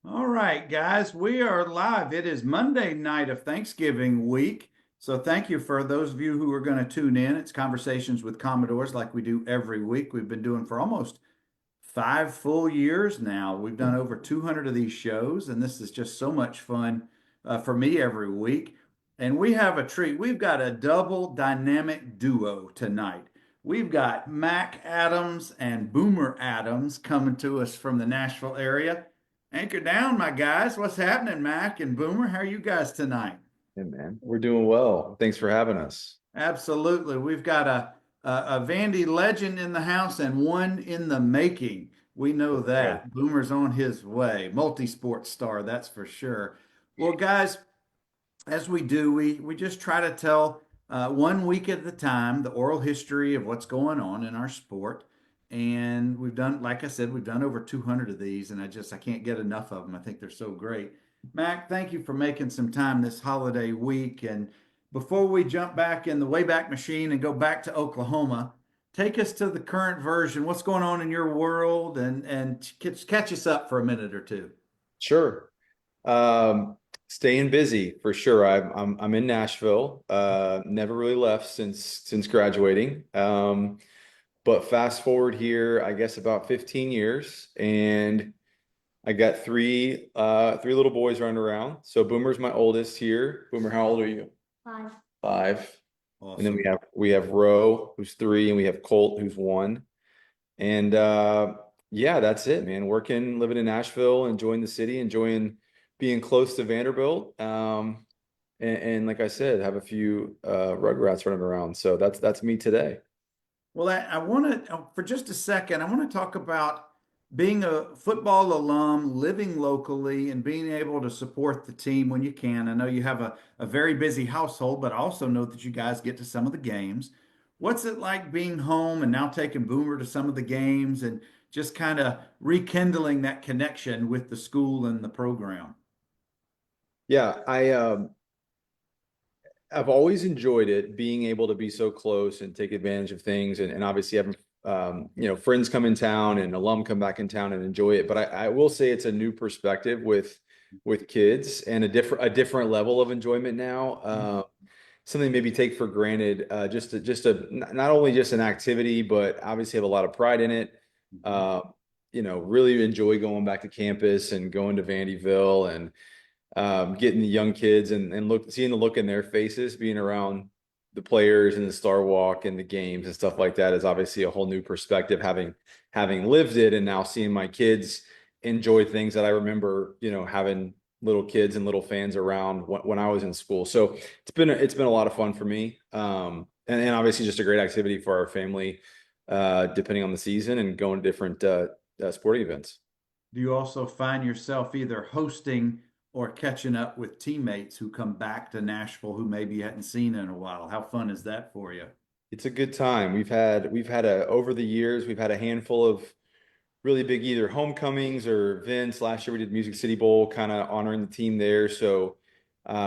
All right, guys, we are live. It is Monday night of Thanksgiving week. So thank you for those of you who are going to tune in. It's Conversations with Commodores like we do every week. We've been doing for almost 5 full years now. We've done over 200 of these shows, and this is just so much fun for me every week. And we have a treat. We've got a double dynamic duo tonight. We've got Mack Adams and Boomer Adams coming to us from the Nashville area. Anchor down, my guys. What's happening, Mac and Boomer? How are you guys tonight? Hey man, we're doing well. Thanks for having us. Absolutely. We've got a Vandy legend in the house and one in the making. We know Right. that. Boomer's on his way. Multi-sport star, that's for sure. Well, guys, as we do, we just try to tell one week at a time the oral history of what's going on in our sport. And we've done, like I said, we've done over 200 of these, and I can't get enough of them. I think they're so great. Mac, thank you for making some time this holiday week. And before we jump back in the Wayback Machine and go back to Oklahoma, take us to the current version. What's going on in your world, and catch us up for a minute or two. Sure. Um, Staying busy for sure. I'm in Nashville. Never really left since graduating. But fast forward here, I guess about 15 years, and I got three little boys running around. So Boomer's my oldest here. Boomer, how old are you? 5. And then Awesome. we have Ro, who's 3, and we have Colt, who's 1. And yeah, that's it, man. Working, living in Nashville, enjoying the city, enjoying being close to Vanderbilt. And like I said, have a few Rugrats running around. So that's me today. Well, I want to, for just a second, I want to talk about being a football alum, living locally, and being able to support the team when you can. I know you have a very busy household, but I also know that you guys get to some of the games. What's it like being home and now taking Boomer to some of the games and just kind of rekindling that connection with the school and the program? Yeah, I've always enjoyed it being able to be so close and take advantage of things and obviously having friends come in town and alum come back in town and enjoy it. But I will say it's a new perspective with kids and a different level of enjoyment now. Something maybe take for granted, not only just an activity, but obviously have a lot of pride in it. Mhm. Uh, really enjoy going back to campus and going to Vandyville and getting the young kids and seeing the look in their faces, being around the players and the Star Walk and the games and stuff like that is obviously a whole new perspective, having lived it and now seeing my kids enjoy things that I remember, having little kids and little fans around when I was in school. So it's been a lot of fun for me. And obviously just a great activity for our family, depending on the season and going to different sporting events. Do you also find yourself either hosting or catching up with teammates who come back to Nashville who maybe you hadn't seen in a while? How fun is that for you? It's a good time. Over the years, we've had a handful of really big either homecomings or events. Last year we did Music City Bowl, kind of honoring the team there. So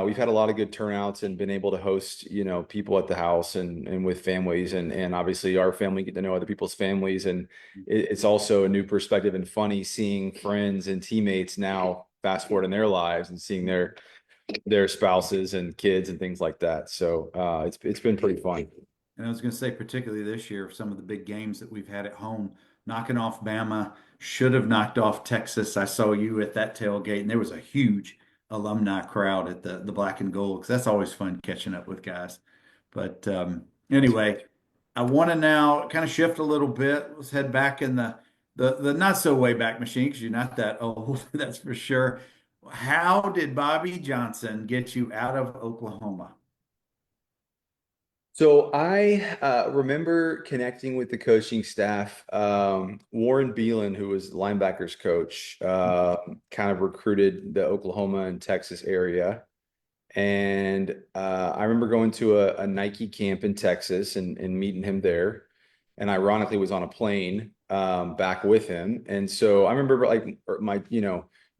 we've had a lot of good turnouts and been able to host, people at the house and with families and obviously our family get to know other people's families. And it's also a new perspective and funny seeing friends and teammates now fast forward in their lives and seeing their spouses and kids and things like that. So it's been pretty fun. And I was going to say, particularly this year, some of the big games that we've had at home, knocking off Bama, should have knocked off Texas. I saw you at that tailgate, and there was a huge alumni crowd at the Black and Gold because that's always fun catching up with guys. But anyway, I want to now kind of shift a little bit. Let's head back in the not so way back machine because you're not that old, that's for sure. How did Bobby Johnson get you out of Oklahoma? So I remember connecting with the coaching staff. Warren Beelan, who was the linebackers coach, kind of recruited the Oklahoma and Texas area. And I remember going to a Nike camp in Texas and meeting him there. And ironically, was on a plane back with him. And so I remember like my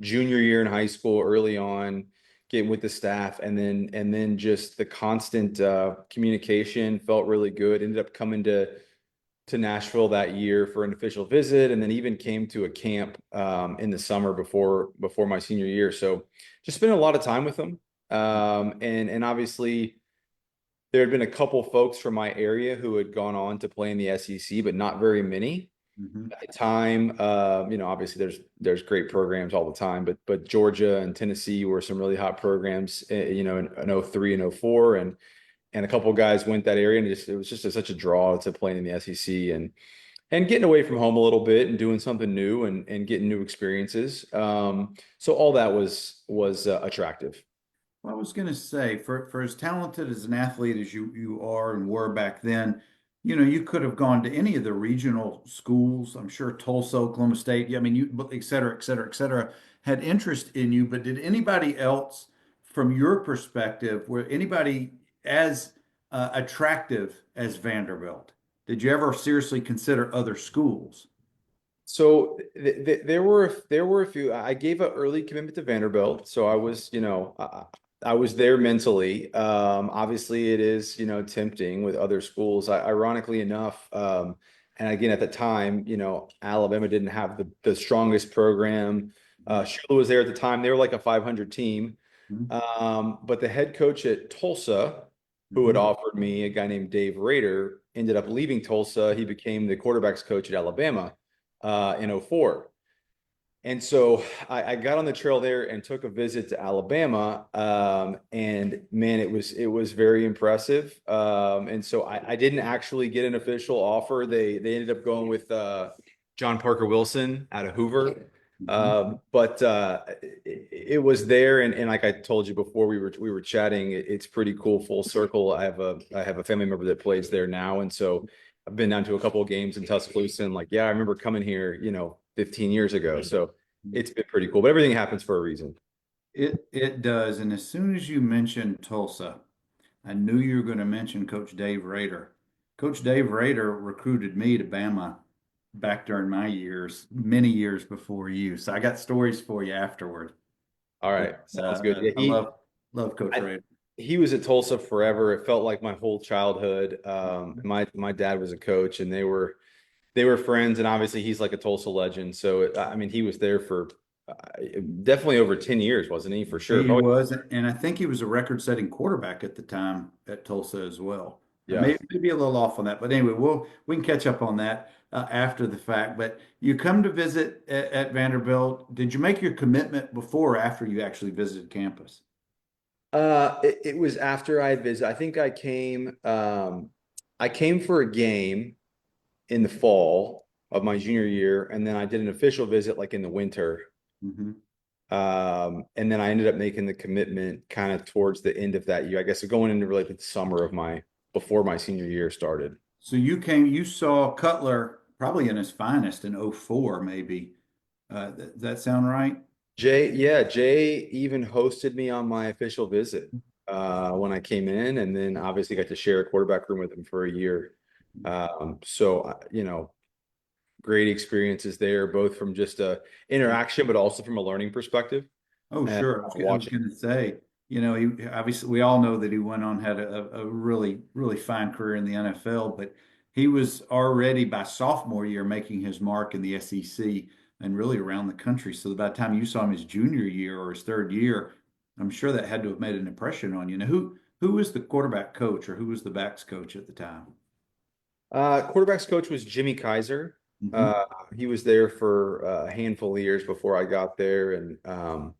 junior year in high school, early on, getting with the staff, and then just the constant communication felt really good. Ended up coming to to Nashville that year for an official visit, and then even came to a camp in the summer before my senior year. So just spent a lot of time with him. And obviously there had been a couple folks from my area who had gone on to play in the SEC, but not very many Mhm. at the time. Obviously there's great programs all the time, but Georgia and Tennessee were some really hot programs, in 03 and 04, and a couple of guys went that area, and it was just such a draw to playing in the SEC and getting away from home a little bit and doing something new and getting new experiences. So all that was attractive. Well, I was going to say, for as talented as an athlete as you are and were back then, you could have gone to any of the regional schools. I'm sure Tulsa, Oklahoma State. Yeah, I mean, et cetera, et cetera, et cetera, had interest in you. But did anybody else, from your perspective, were anybody as attractive as Vanderbilt? Did you ever seriously consider other schools? So there were a few. I gave an early commitment to Vanderbilt, so I was I was there mentally. Obviously, it is tempting with other schools. Ironically enough, and again at the time, Alabama didn't have the strongest program. Shula was there at the time. They were like a 500 team. Mhm. But the head coach at Tulsa, who had Mhm. offered me, a guy named Dave Rader, ended up leaving Tulsa. He became the quarterbacks coach at Alabama in '04. And so I got on the trail there and took a visit to Alabama. And man, it was very impressive. And so I didn't actually get an official offer. They ended up going with John Parker Wilson out of Hoover. Mhm. But it was there, and like I told you before we were chatting, it's pretty cool, full circle. I have a family member that plays there now, and so I've been down to a couple of games in Tuscaloosa, and like, yeah, I remember coming here, 15 years ago. So it's been pretty cool, but everything happens for a reason. It does. And as soon as you mentioned Tulsa, I knew you were going to mention Coach Dave Rader. Coach Dave Rader recruited me to Bama back during my years, many years before you. So I got stories for you afterward. All But right, sounds good. Yeah, I love Coach I, Rader. he was at Tulsa forever. It felt like my whole childhood. My dad was a coach, and they were friends, and obviously he's like a Tulsa legend. So I mean, he was there for uh, definitely over 10 years, wasn't he? For sure. He Probably. was, and I think he was a record-setting quarterback at the time at Tulsa as well. Yeah. Maybe a little off on that, but anyway, we can catch up on that after the fact. But you come to visit at Vanderbilt. Did you make your commitment before or after you actually visited campus? It was after I visited. I think I came for a game in the fall of my junior year, and then I did an official visit like in the winter. Hmm. And then I ended up making the commitment kind of towards the end of that year. I guess going into really the summer of before my senior year started. So you saw Cutler probably in his finest in '04, maybe. Does that sound right? Jay even hosted me on my official visit when I came in, and then obviously got to share a quarterback room with him for a year. So great experiences there, both from just a interaction, but also from a learning perspective. Oh, And sure. I was watching. going to say, he obviously we all know that he went on had a really really fine career in the NFL, but he was already by sophomore year making his mark in the SEC and really around the country. So by the time you saw him his junior year or his third year, I'm sure that had to have made an impression on you. Now, who was the quarterback coach or who was the backs coach at the time? Quarterbacks coach was Jimmy Kaiser. Hmm. Uh, he was there for a handful of years before I got there, and I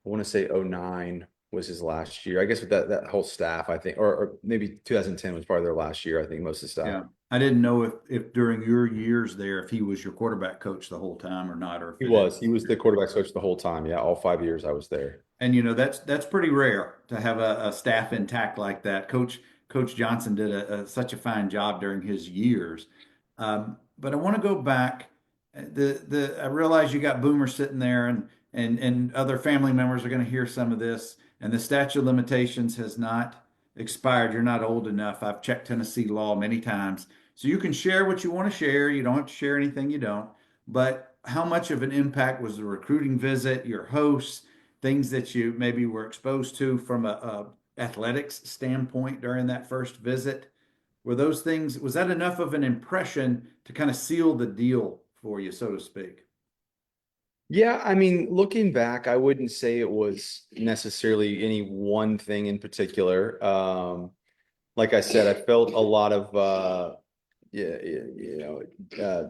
want to say '09 was his last year. I guess with that whole staff, I think, or maybe 2010 was probably their last year. I think most of the staff. Yeah. I didn't know if during your years there, if he was your quarterback coach the whole time or not, or if He it had. was. He was the quarterbacks coach the whole time. Yeah, all 5 years I was there. And that's pretty rare to have a staff intact like that. Coach Johnson did such a fine job during his years. But I want to go back. I realize you got Boomer sitting there, and other family members are going to hear some of this. And the statute of limitations has not expired. You're not old enough. I've checked Tennessee law many times, so you can share what you want to share. You don't have to share anything you don't. But how much of an impact was the recruiting visit, your hosts? Things that you maybe were exposed to from a athletics standpoint during that first visit. Were those things, was that enough of an impression to kind of seal the deal for you, so to speak? Yeah, I mean, looking back, I wouldn't say it was necessarily any one thing in particular. Like I said, I felt a lot of yeah,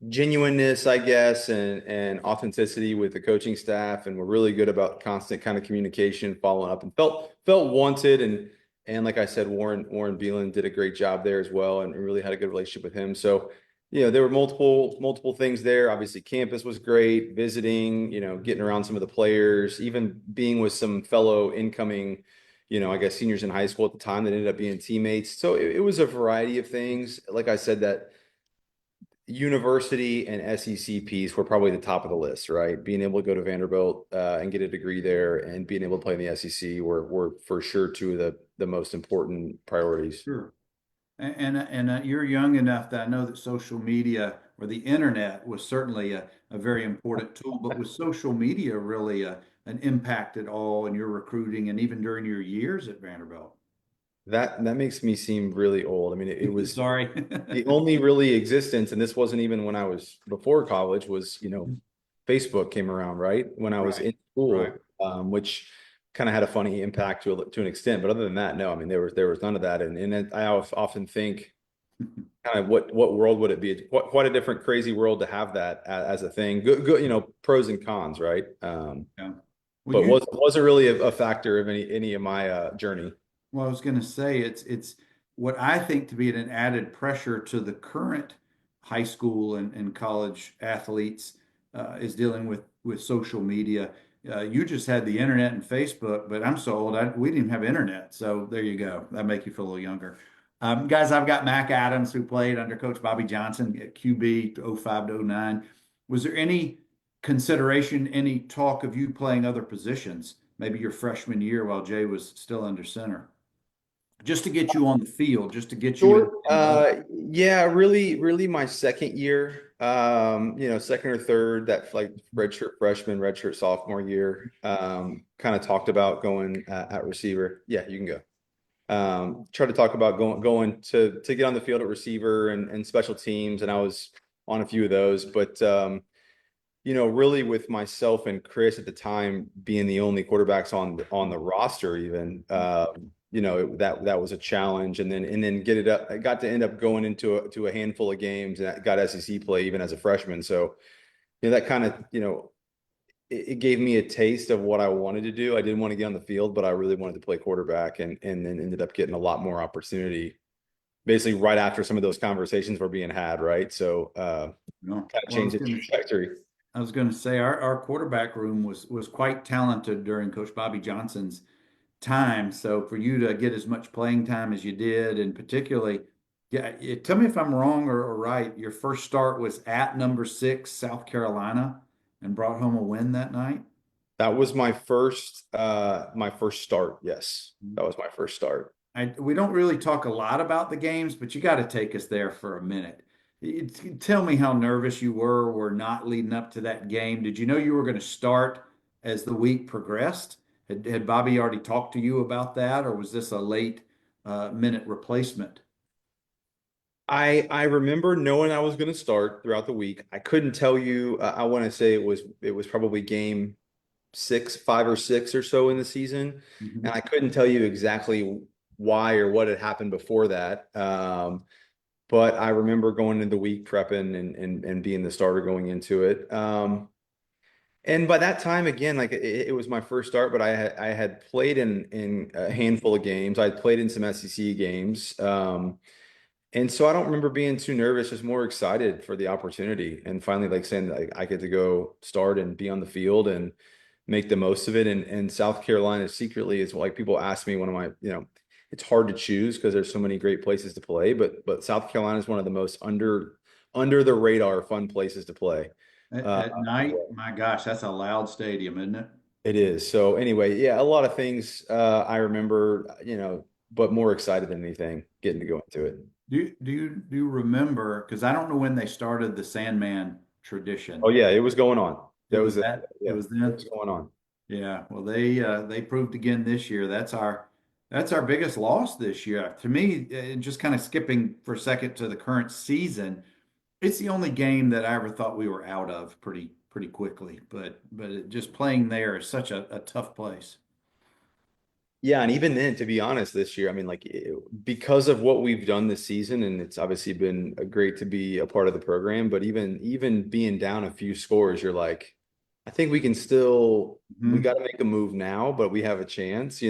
genuineness, I guess, and authenticity with the coaching staff, and we're really good about constant kind of communication, following up, and felt wanted. And like I said, Warren Beelan did a great job there as well, and really had a good relationship with him. So, there were multiple things there. Obviously, campus was great, visiting, getting around some of the players, even being with some fellow incoming, I guess seniors in high school at the time that ended up being teammates. So it was a variety of things. Like I said, that university and SEC piece were probably the top of the list, right? Being able to go to Vanderbilt and get a degree there, and being able to play in the SEC were for sure two of the most important priorities. Sure. And you're young enough that I know that social media or the internet was certainly a very important tool, but was social media really an impact at all in your recruiting and even during your years at Vanderbilt? That makes me seem really old. I mean, it was Sorry. the only really existence, and this wasn't even when I was before college, was, Facebook came around, right? When I was Right, in right. school, which kind of had a funny impact to an extent. But other than that, no, I mean, there was none of that. And I often think, kind of what world would it be? Quite a different, crazy world to have that as a thing. Good, pros and cons, right? Yeah. Well, But you wasn't really a factor of any of my journey. Well, I was going to say it's what I think to be an added pressure to the current high school and college athletes is dealing with social media. You just had the internet and Facebook, but I'm so old, we didn't even have internet. So there you go. That make you feel a little younger. Guys, I've got Mack Adams who played under Coach Bobby Johnson at QB '05 to '09. Was there any consideration, any talk of you playing other positions, maybe your freshman year while Jay was still under center? Just to get you on the field, just to get you Sure. in motion. Yeah, really my second year, second or third, that like redshirt freshman, redshirt sophomore year, kind of talked about going at receiver. Yeah, you can go. Try to talk about going to get on the field at receiver and special teams, and I was on a few of those, but really with myself and Chris at the time being the only quarterbacks on the roster, even that was a challenge, and then get it up. I got to end up going to a handful of games and got SEC play even as a freshman. So that kind of it gave me a taste of what I wanted to do. I didn't want to get on the field, but I really wanted to play quarterback, and then ended up getting a lot more opportunity. Basically, right after some of those conversations were being had, right? So No. kind of Well, changed the trajectory. I was going to say our quarterback room was quite talented during Coach Bobby Johnson's time. So for you to get as much playing time as you did, and particularly, yeah, tell me if I'm wrong or right. Your first start was at number 6, South Carolina, and brought home a win that night. That was my first start. Yes, that was my first start. We don't really talk a lot about the games, but you got to take us there for a minute. Tell me how nervous you were not leading up to that game. Did you know you were going to start as the week progressed? Had Bobby already talked to you about that, or was this a late minute replacement? I remember knowing I was going to start throughout the week. I couldn't tell you. I want to say it was probably game 5 or 6 or so in the season, and Mhm. I couldn't tell you exactly why or what had happened before that. But I remember going into the week prepping and being the starter going into it. And by that time, again, like it was my first start, but I had played in a handful of games. I had played in some SEC games. And so I don't remember being too nervous, just more excited for the opportunity. And finally, like saying like I get to go start and be on the field and make the most of it. And South Carolina secretly is like people ask me one of my, it's hard to choose because there's so many great places to play, but South Carolina is one of the most under the radar fun places to play. Uh, At night, my gosh, that's a loud stadium, isn't it? it is. So anyway, yeah, a lot of things I remember, but more excited than anything getting to go into it. Do you remember? Because I don't know when they started the Sandman Oh tradition. yeah, it was going on. It That was was that. It yeah, was it then. was going on. Yeah. Well, they proved again this year. That's our That's our biggest loss this year. To me, just kind of skipping for a second to the current season, it's the only game that I ever thought we were out of pretty quickly. Just playing there is such a tough place. Yeah, and even then, to be honest, this year, I mean, like because of what we've done this season, and it's obviously been great to be a part of the program, but even being down a few scores, you're like, I think we can still we Mhm. got to make a move now, but we have a chance,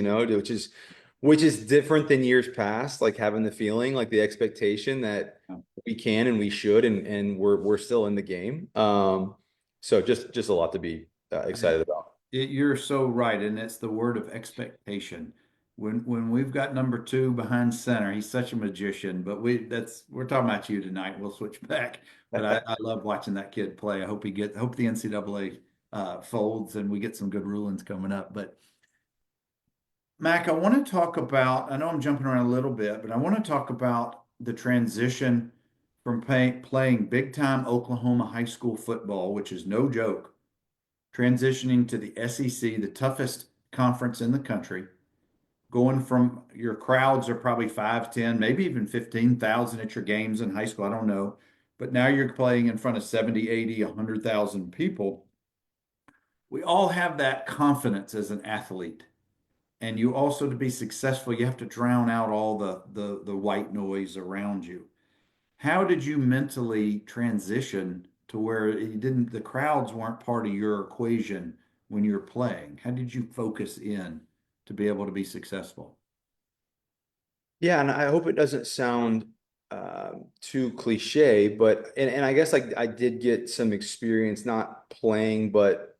which is different than years past, like having the feeling, like the expectation that we can and we should, and we're still in the game. So just a lot to be excited about. You're so right, and it's the word of expectation. When we've got number two behind center, he's such a magician. But we're talking about you tonight. We'll switch back. But I love watching that kid play. Hope the NCAA folds and we get some good rulings coming up. But Mac, I want to talk about. I know I'm jumping around a little bit, but I want to talk about the transition from playing big time Oklahoma high school football, which is no joke, transitioning to the SEC, the toughest conference in the country, going from your crowds are probably 5, 10, maybe even 15,000 at your games in high school. I don't know. But now you're playing in front of 70, 80, 100,000 people. We all have that confidence as an athlete. And you also, to be successful, you have to drown out all the white noise around you. How did you mentally transition to where the crowds weren't part of your equation when you're playing? How did you focus in to be able to be successful? Yeah, and I hope it doesn't sound too cliche, but and I guess like I did get some experience not playing, but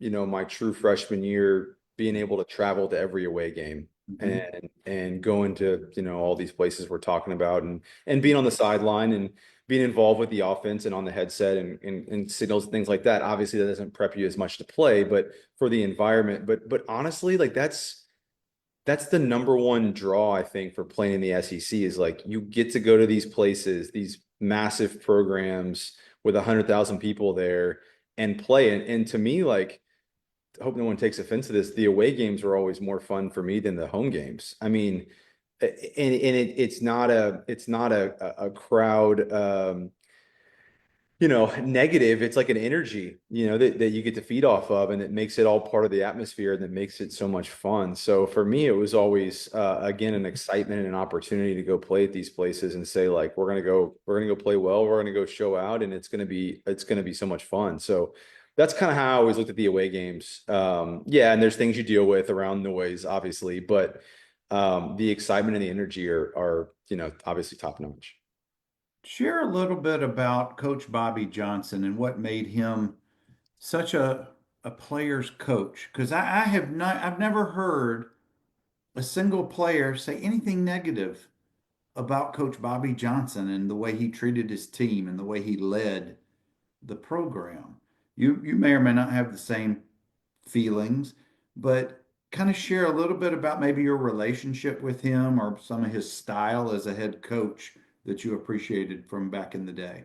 my true freshman year being able to travel to every away game Mhm. and going to all these places we're talking about and being on the sideline and being involved with the offense and on the headset and signals and things like that. Obviously, that doesn't prep you as much to play, but for the environment. But honestly, like that's the number one draw, I think, for playing in the SEC is like you get to go to these places, these massive programs with 100,000 people there and play. And to me, like, I hope no one takes offense to this. The away games were always more fun for me than the home games. I mean, it's not a crowd. Negative, it's like an energy, that you get to feed off of, and it makes it all part of the atmosphere and that makes it so much fun. So for me, it was always, again, an excitement and an opportunity to go play at these places and say, like, we're gonna go play well, we're gonna go show out, and it's gonna be so much fun. So that's kind of how I always looked at the away games. Yeah, and there's things you deal with around noise, obviously, but the excitement and the energy are obviously top notch. Share a little bit about Coach Bobby Johnson and what made him such a player's coach. Because I've never heard a single player say anything negative about Coach Bobby Johnson and the way he treated his team and the way he led the program. You may or may not have the same feelings, but kind of share a little bit about maybe your relationship with him or some of his style as a head coach that you appreciated from back in the day.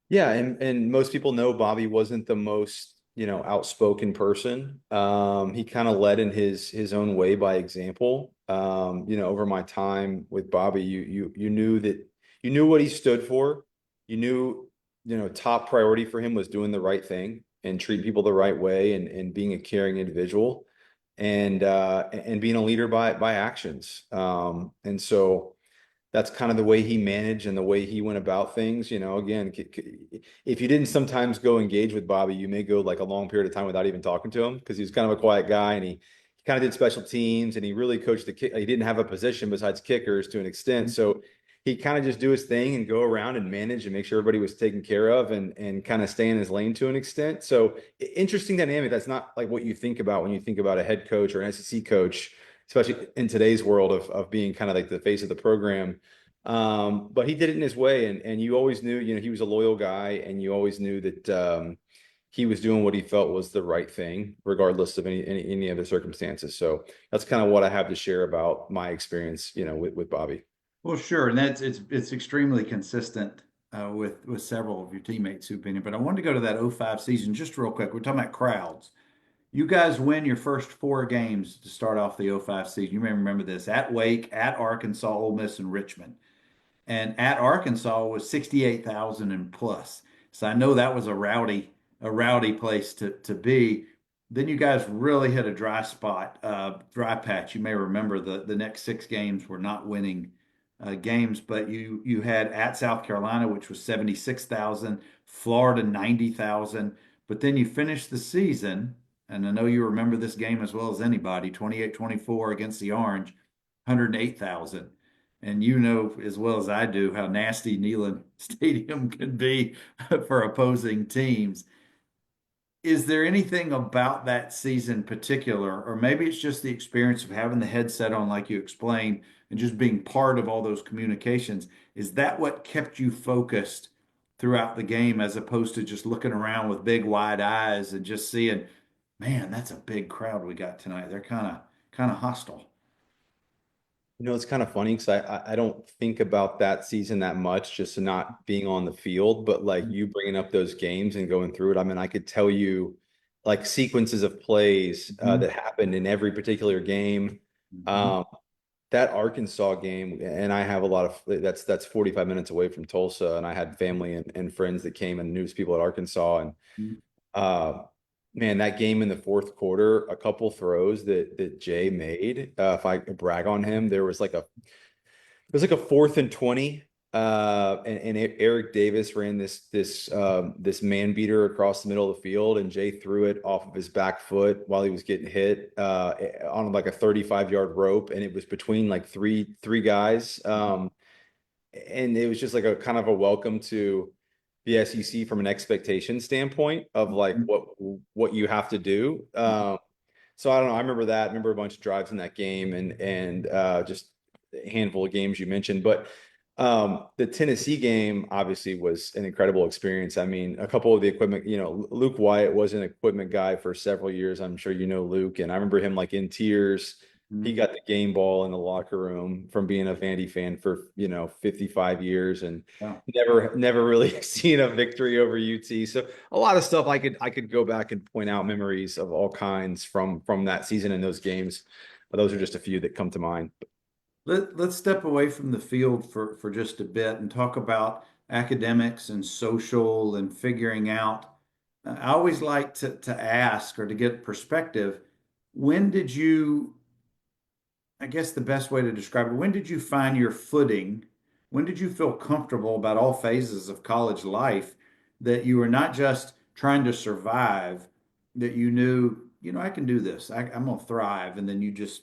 Yeah, and most people know Bobby wasn't the most, outspoken person. He kind of led in his own way by example. Over my time with Bobby, you knew that you knew what he stood for. You knew, top priority for him was doing the right thing and treating people the right way and being a caring individual and being a leader by actions. And so that's kind of the way he managed and the way he went about things. Again, if you didn't sometimes go engage with Bobby, you may go like a long period of time without even talking to him because he was kind of a quiet guy and he kind of did special teams and he really coached the kick. He didn't have a position besides kickers to an extent. So he kind of just do his thing and go around and manage and make sure everybody was taken care of and kind of stay in his lane to an extent. So interesting dynamic. That's not like what you think about when you think about a head coach or an SEC coach, especially in today's world of being kind of like the face of the program. But he did it in his way, and you always knew, he was a loyal guy, and you always knew that he was doing what he felt was the right thing, regardless of any other circumstances. So that's kind of what I have to share about my experience, with Bobby. Well, sure, and it's extremely consistent with several of your teammates who've been here. But I wanted to go to that '05 season just real quick. We're talking about crowds. You guys win your first four games to start off the '05 season. You may remember this at Wake, at Arkansas, Ole Miss, and Richmond. And at Arkansas was 68,000 and plus. So I know that was a rowdy place to be. Then you guys really hit a dry spot, dry patch. You may remember the next six games were not winning games, but you had at South Carolina, which was 76,000, Florida 90,000. But then you finished the season, and I know you remember this game as well as anybody, 28-24 against the Orange, 108,000. And you know as well as I do how nasty Neyland Stadium can be for opposing teams. Is there anything about that season in particular, or maybe it's just the experience of having the headset on, like you explained, and just being part of all those communications? Is that what kept you focused throughout the game as opposed to just looking around with big wide eyes and just seeing, man, that's a big crowd we got tonight. They're kind of hostile. You know, it's kind of funny because I don't think about that season that much, just not being on the field. But like you bringing up those games and going through it, I mean, I could tell you like sequences of plays Mhm. that happened in every particular game. Mhm. Um, that Arkansas game, and I have a lot of that's 45 minutes away from Tulsa, and I had family and friends that came and knew people at Arkansas, and Mhm. uh, man, that game in the fourth quarter, a couple throws that Jay made. If I could brag on him, there was like it was like a 4th and 20. And Eric Davis ran this man beater across the middle of the field, and Jay threw it off of his back foot while he was getting hit on like a 35-yard rope, and it was between like three guys. And it was just like a kind of a welcome to the SEC from an expectation standpoint of like Mhm. what you have to do. So I don't know. I remember that. I remember a bunch of drives in that game and just a handful of games you mentioned. But the Tennessee game obviously was an incredible experience. I mean, a couple of the equipment, Luke Wyatt was an equipment guy for several years. I'm sure you know Luke, and I remember him like in tears. He Mhm. got the game ball in the locker room from being a Vandy fan for 55 years and Yeah. never really seen a victory over UT. So a lot of stuff I could go back and point out memories of all kinds from that season and those games. But those are just a few that come to mind. Let's step away from the field for just a bit and talk about academics and social and figuring out. I always like to ask or to get perspective. When did you, I guess the best way to describe it, when did you find your footing? When did you feel comfortable about all phases of college life that you were not just trying to survive, that you knew, I can do this. I'm gonna thrive, and then you just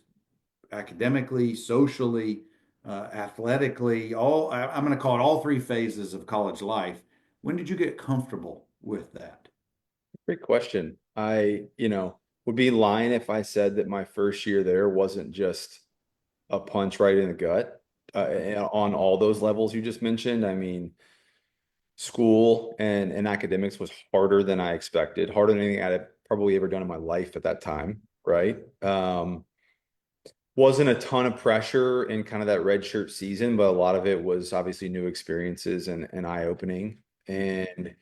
academically, socially, athletically, I'm going to call it all three phases of college life. When did you get comfortable with that? Great question. I would be lying if I said that my first year there wasn't just a punch right in the gut on all those levels you just mentioned. I mean, school and academics was harder than I expected, harder than anything I'd probably ever done in my life at that time, right? Wasn't a ton of pressure in kind of that red shirt season, but a lot of it was obviously new experiences and eye-opening. And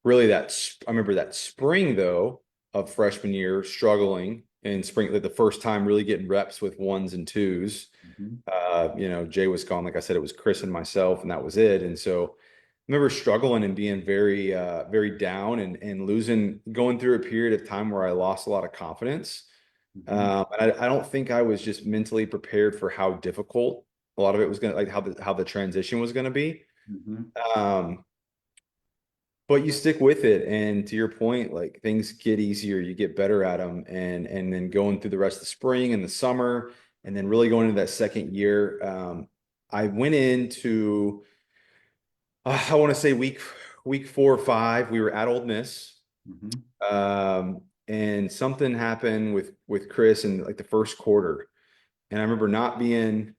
really I remember that spring though of freshman year struggling in spring, like the first time really getting reps with ones and twos. Mhm. Jay was gone. Like I said, it was Chris and myself, and that was it. And so I remember struggling and being very down and losing, going through a period of time where I lost a lot of confidence. Mhm. And I don't think I was just mentally prepared for how difficult a lot of it was going to, like how the transition was going to be. Mhm. Um, but you stick with it, and to your point, like things get easier, you get better at them, and then going through the rest of the spring and the summer, and then really going into that second year, I went into I want to say week 4 or 5, we were at Old Miss, Mhm. and something happened with Chris in like the first quarter, and I remember not being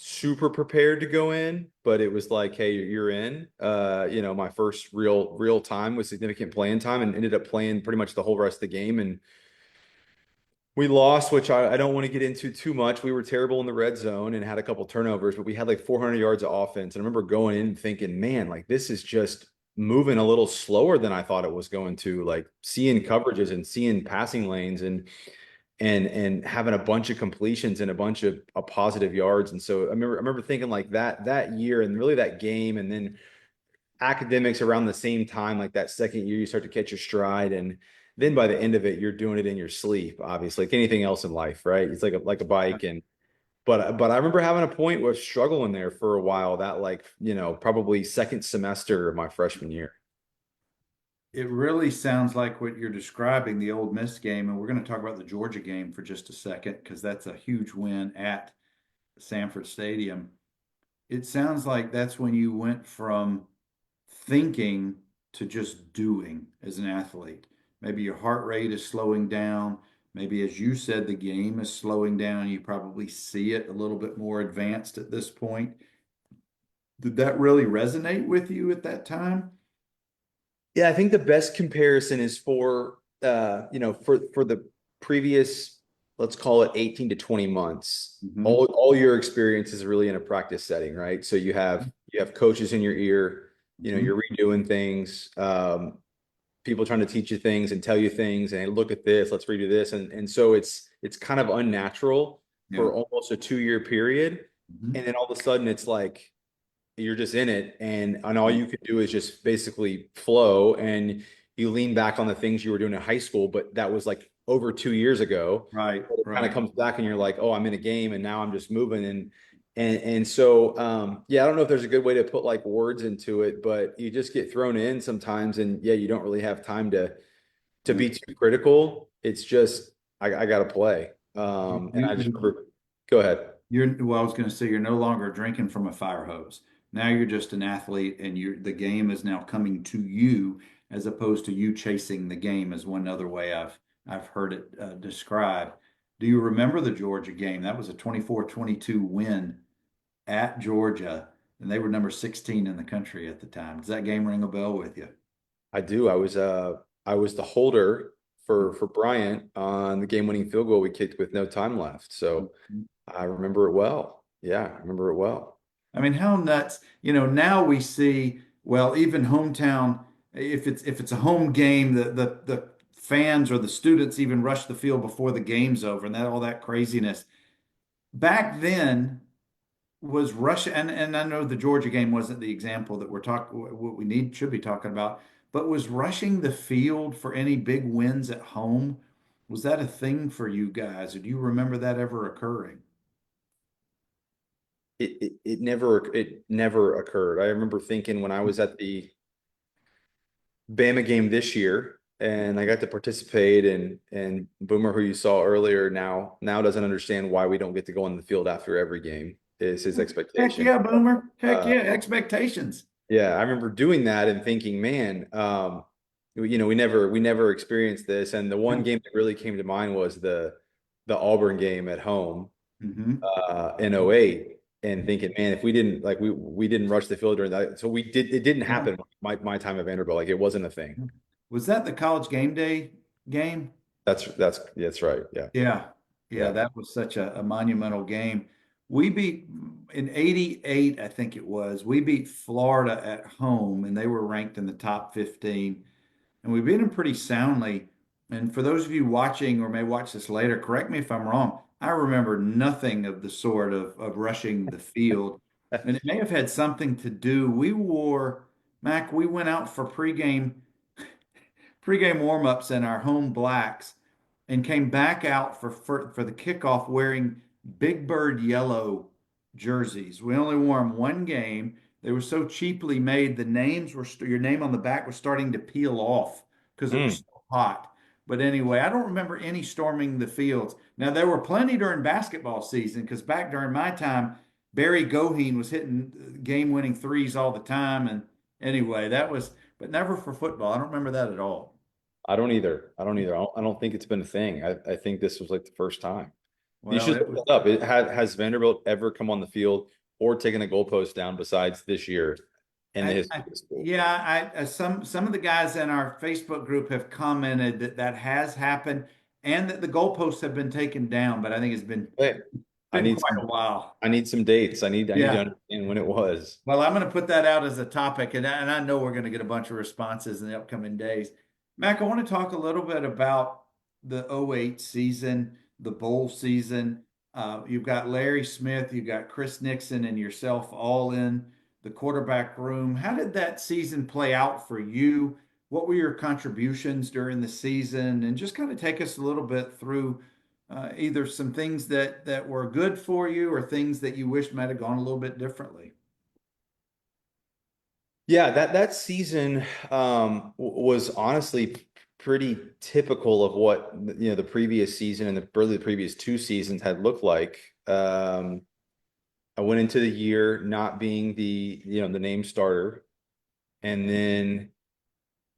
super prepared to go in, but it was like, hey, you're in. My first real time with significant playing time, and ended up playing pretty much the whole rest of the game. And we lost, which I don't want to get into too much. We were terrible in the red zone and had a couple turnovers, but we had like 400 yards of offense. And I remember going in thinking, man, like this is just moving a little slower than I thought it was going to, like seeing coverages and seeing passing lanes and having a bunch of completions and a bunch of positive yards. And so I remember thinking like that year and really that game, and then academics around the same time, like that second year, you start to catch your stride. And then by the end of it, you're doing it in your sleep, obviously, like anything else in life, right? It's like a bike. And but I remember having a point where struggling there for a while, that like, probably second semester of my freshman year. It really sounds like what you're describing, the Ole Miss game, and we're going to talk about the Georgia game for just a second because that's a huge win at Sanford Stadium. It sounds like that's when you went from thinking to just doing as an athlete. Maybe your heart rate is slowing down. Maybe, as you said, the game is slowing down. You probably see it a little bit more advanced at this point. Did that really resonate with you at that time? Yeah, I think the best comparison is for for the previous, let's call it 18 to 20 months. Hmm. All your experience is really in a practice setting, right? So you have coaches in your ear, Hmm. you're redoing things, people trying to teach you things and tell you things, and hey, look at this, let's redo this. And so it's kind of unnatural Yeah. for almost a 2 year period. Hmm. And then all of a sudden it's like you're just in it, and all you could do is just basically flow, and you lean back on the things you were doing in high school, but that was like over 2 years ago. Right, It kind of right. comes back and you're like, oh, I'm in a game and now I'm just moving. And so yeah, I don't know if there's a good way to put like words into it, but you just get thrown in sometimes, and yeah, you don't really have time to Yeah. be too critical. It's just I gotta play. And I just You, remember, go ahead. well, I was going to say you're no longer drinking from a fire hose. Now you're just an athlete, and the game is now coming to you as opposed to you chasing the game. Is one other way I've heard it described. Do you remember the Georgia game? That was a 24-22 win at Georgia, and they were number 16 in the country at the time. Does that game ring a bell with you? I do. I was the holder for Bryant on the game-winning field goal we kicked with no time left. So I remember it well. Yeah, I remember it well. I mean, how nuts, now we see, well, even hometown, if it's a home game, the fans or the students even rush the field before the game's over and that all that craziness. Back then was Russia, and I know the Georgia game wasn't the example that we're talking what we need should be talking about, but was rushing the field for any big wins at home? Was that a thing for you guys? Or do you remember that ever occurring? It never occurred. I remember thinking when I was at the Bama game this year and I got to participate, and Boomer, who you saw earlier, now doesn't understand why we don't get to go on the field after every game is his Heck expectation. yeah, Boomer. Heck Uh, yeah, expectations. yeah, I remember doing that and thinking, man, we never experienced this. And the one game that really came to mind was the Auburn game at home Hmm. in '08, and thinking, man, if we didn't like we didn't rush the field during that, so it didn't Yeah. happen my time at Vanderbilt. Like it wasn't a thing. Was that the college game day game? That's right. Yeah. Yeah. Yeah, Yeah. that was such a monumental game. We beat in 88, I think it was. We beat Florida at home and they were ranked in the top 15. And we beat them pretty soundly. And for those of you watching or may watch this later, correct me if I'm wrong. I remember nothing of the sort of rushing the field. And it may have had something to do. Mac, we went out for pregame warm-ups in our home blacks and came back out for the kickoff wearing Big Bird yellow jerseys. We only wore them one game. They were so cheaply made, your name on the back was starting to peel off because it was Mm. so hot. But anyway, I don't remember any storming the fields. Now there were plenty during basketball season because back during my time, Barry Goheen was hitting game-winning threes all the time. And anyway, but never for football. I don't remember that at all. I don't either. I don't either. I don't think it's been a thing. I think this was like the first time. You Well, should it look was. that up. Has Vanderbilt ever come on the field or taken a goalpost down besides this year in the history of the school? Yeah, some of the guys in our Facebook group have commented that that has happened and that the goalposts have been taken down, but I think it's been Hey. I Been need quite some a while. I need some dates. I need to Yeah. understand when it was. Well, I'm going to put that out as a topic, and I know we're going to get a bunch of responses in the upcoming days. Mac, I want to talk a little bit about the '08 season, the bowl season. You've got Larry Smith, you've got Chris Nixon, and yourself all in the quarterback room. How did that season play out for you? What were your contributions during the season? And just kind of take us a little bit through either some things that were good for you or things that you wish might have gone a little bit differently. Yeah, that season was honestly pretty typical of what the previous season and the previous two seasons had looked like. I went into the year not being the name starter, and then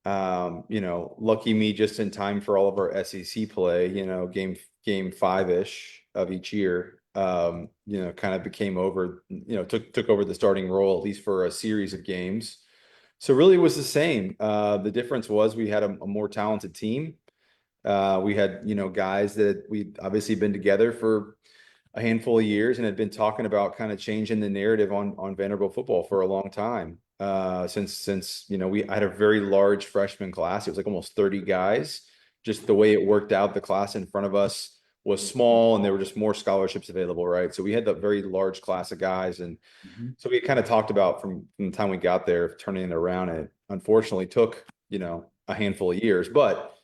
lucky me just in time for all of our SEC play, game five-ish of each year, kind of became over, took over the starting role, at least for a series of games. So really it was the same. The difference was we had a more talented team. We had, guys that we'd obviously been together for a handful of years and had been talking about kind of changing the narrative on Vanderbilt football for a long time. Since I had a very large freshman class. It was like almost 30 guys. Just the way it worked out, the class in front of us was small and there were just more scholarships available, right? So we had the very large class of guys. And Mhm. so we kind of talked about from the time we got there, turning it around. It unfortunately took, a handful of years, but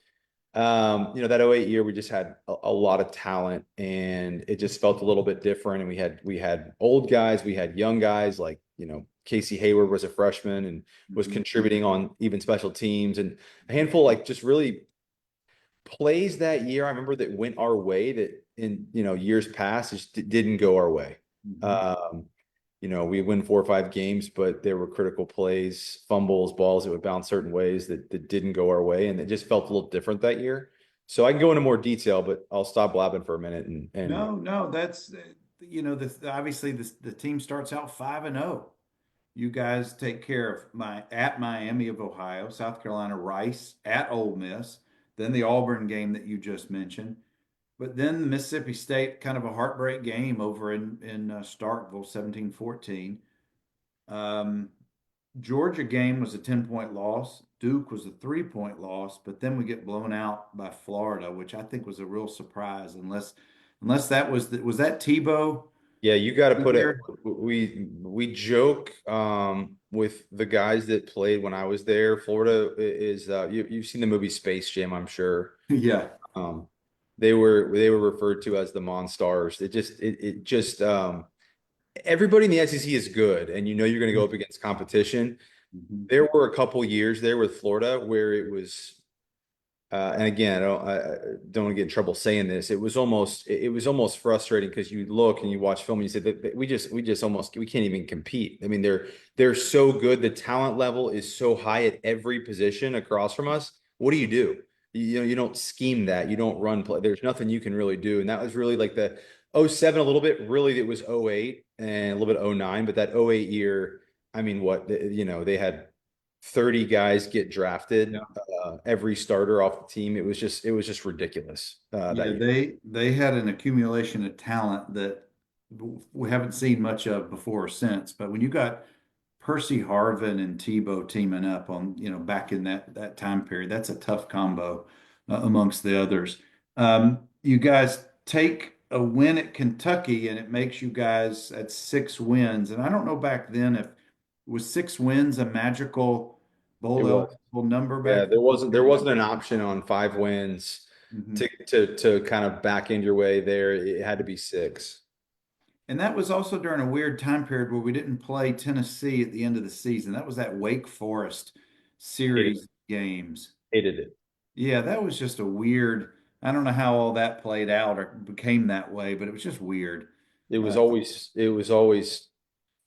that '08 year, we just had a lot of talent and it just felt a little bit different. And we had old guys, we had young guys like, Casey Hayward was a freshman and was Mhm. contributing on even special teams and a handful like just really plays that year. I remember that went our way that in, years past just didn't go our way. Mhm. Um, we win 4 or 5 games, but there were critical plays, fumbles, balls that would bounce certain ways that didn't go our way, and it just felt a little different that year. So I can go into more detail, but I'll stop blabbing for a minute and No, that's obviously the team starts out 5-0. You guys take care of at Miami of Ohio, South Carolina, Rice, at Ole Miss, then the Auburn game that you just mentioned, but then the Mississippi State kind of a heartbreak game over in Starkville, 17-14. Um, Georgia game was a 10-point loss. Duke was a 3-point loss, but then we get blown out by Florida, which I think was a real surprise. Unless that was that Tebow yeah, you got to put it. year? We joke with the guys that played when I was there. Florida is you've seen the movie Space Jam, I'm sure. Yeah. Um, they were referred to as the Monstars. It just everybody in the SEC is good, and you're going to go up against competition. Mhm. There were a couple years there with Florida where it was, and again, I don't want to get in trouble saying this. It was almost frustrating because you look and you watch film and you say that we just almost we can't even compete. I mean, they're so good. The talent level is so high at every position across from us. What do? You don't scheme that. You don't run play. There's nothing you can really do. And that was really like the '07 a little bit. Really, it was '08 and a little bit '09. But that '08 year, I mean, they had 30 guys get drafted, every starter off the team. It was just ridiculous that Yeah, year. they had an accumulation of talent that we haven't seen much of before or since. But when you got Percy Harvin and Tebow teaming up on, back in that time period, that's a tough combo amongst the others. You guys take a win at Kentucky and it makes you guys at 6 wins. And I don't know back then if was 6 wins a magical It bowl was. eligible number Yeah, back there wasn't there then? wasn't an option on 5 wins Mhm. to kind of back in your way there. It had to be six. And that was also during a weird time period where we didn't play Tennessee at the end of the season. That was that Wake Forest Hated series of games. hated it. Yeah, that was just a weird. I don't know how all that played out or became that way, but it was just weird. Uh, It was always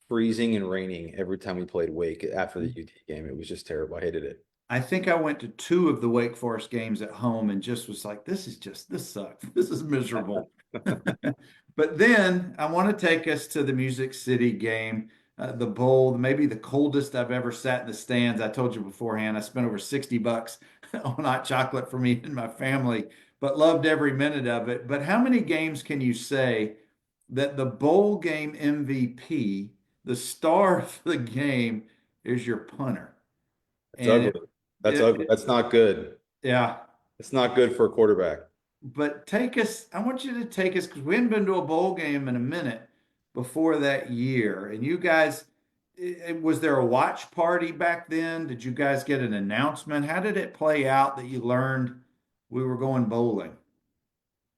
freezing and raining every time we played Wake after the UT game. It was just terrible. I hated it. I think I went to two of the Wake Forest games at home and just was like, this sucks. This is miserable. But then I want to take us to the Music City game, the bowl, maybe the coldest I've ever sat in the stands. I told you beforehand, I spent over $60 on hot chocolate for me and my family, but loved every minute of it. But how many games can you say that the bowl game MVP, the star of the game, is your punter. That's And ugly. That's ugly. it That's not good. yeah. It's not good for a quarterback. But take us, I want you to take us because we hadn't been to a bowl game in a minute before that year. And you guys, was there a watch party back then? Did you guys get an announcement? How did it play out that you learned we were going bowling?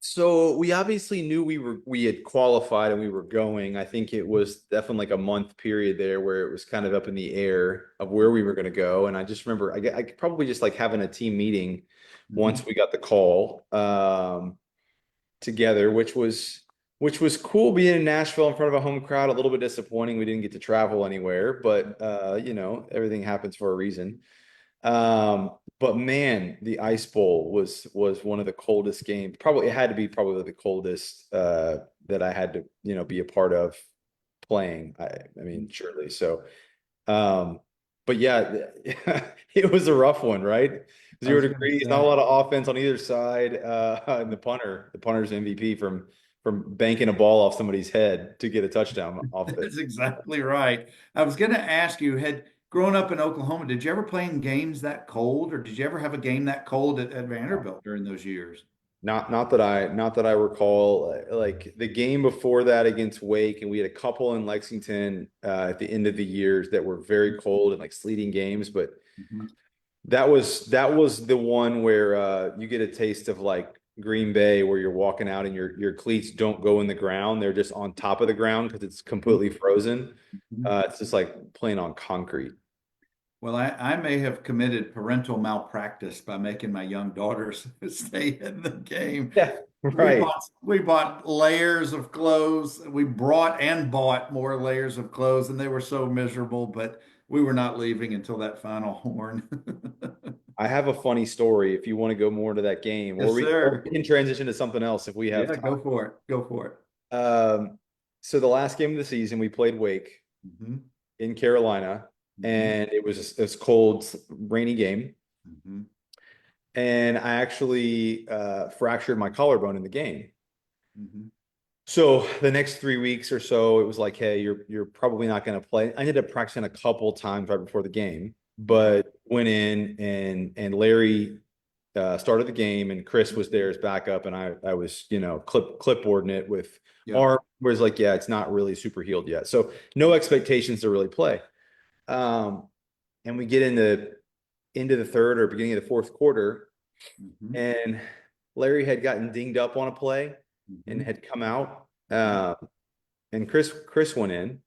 So we obviously knew we had qualified and we were going. I think it was definitely like a month period there where it was kind of up in the air of where we were going to go. And I just remember I probably just like having a team meeting Mhm. once we got the call together, which was cool being in Nashville in front of a home crowd. A little bit disappointing we didn't get to travel anywhere, but you know, everything happens for a reason. But man, the Ice Bowl was one of the coldest games. Probably it had to be probably the coldest that I had to, you know, be a part of playing. I mean, surely. So but yeah, it was a rough one, right? I Zero was going to degrees, not a say, lot of offense on either side. And the punter's MVP from banking a ball off somebody's head to get a touchdown off it. that's exactly right. I was going to ask you, had grown up in Oklahoma, did you ever play in games that cold, or did you ever have a game that cold at Vanderbilt during those years? Not that I recall. Like the game before that against Wake, and we had a couple in Lexington at the end of the years that were very cold and like sleeting games. But Mhm. that was the one where you get a taste of like Green Bay, where you're walking out and your cleats don't go in the ground; they're just on top of the ground because it's completely frozen. Mhm. It's just like playing on concrete. Well, I may have committed parental malpractice by making my young daughters stay in the game. Yeah, We right. bought layers of clothes. We brought and bought more layers of clothes, and they were so miserable, but we were not leaving until that final horn. I have a funny story if you want to go more into that game, Yes, or sir. we can transition to something else if we have Yeah, time. go for it. Go for it. So the last game of the season, we played Wake Hmm. in Carolina, Hmm. and it was this cold, rainy game. Hmm. And I actually fractured my collarbone in the game. Hmm. So the next 3 weeks or so, it was like, hey, you're probably not going to play. I ended up practicing a couple times right before the game, Hmm. but went in and Larry started the game, and Chris was there as backup, and I was, you know, clipboarding it with Yep. arm. Whereas like, yeah, it's not really super healed yet, so no expectations to really play. Um, and we get into the third or beginning of the fourth quarter, Hmm. and Larry had gotten dinged up on a play and Hmm. had come out. Hmm. And Chris went in,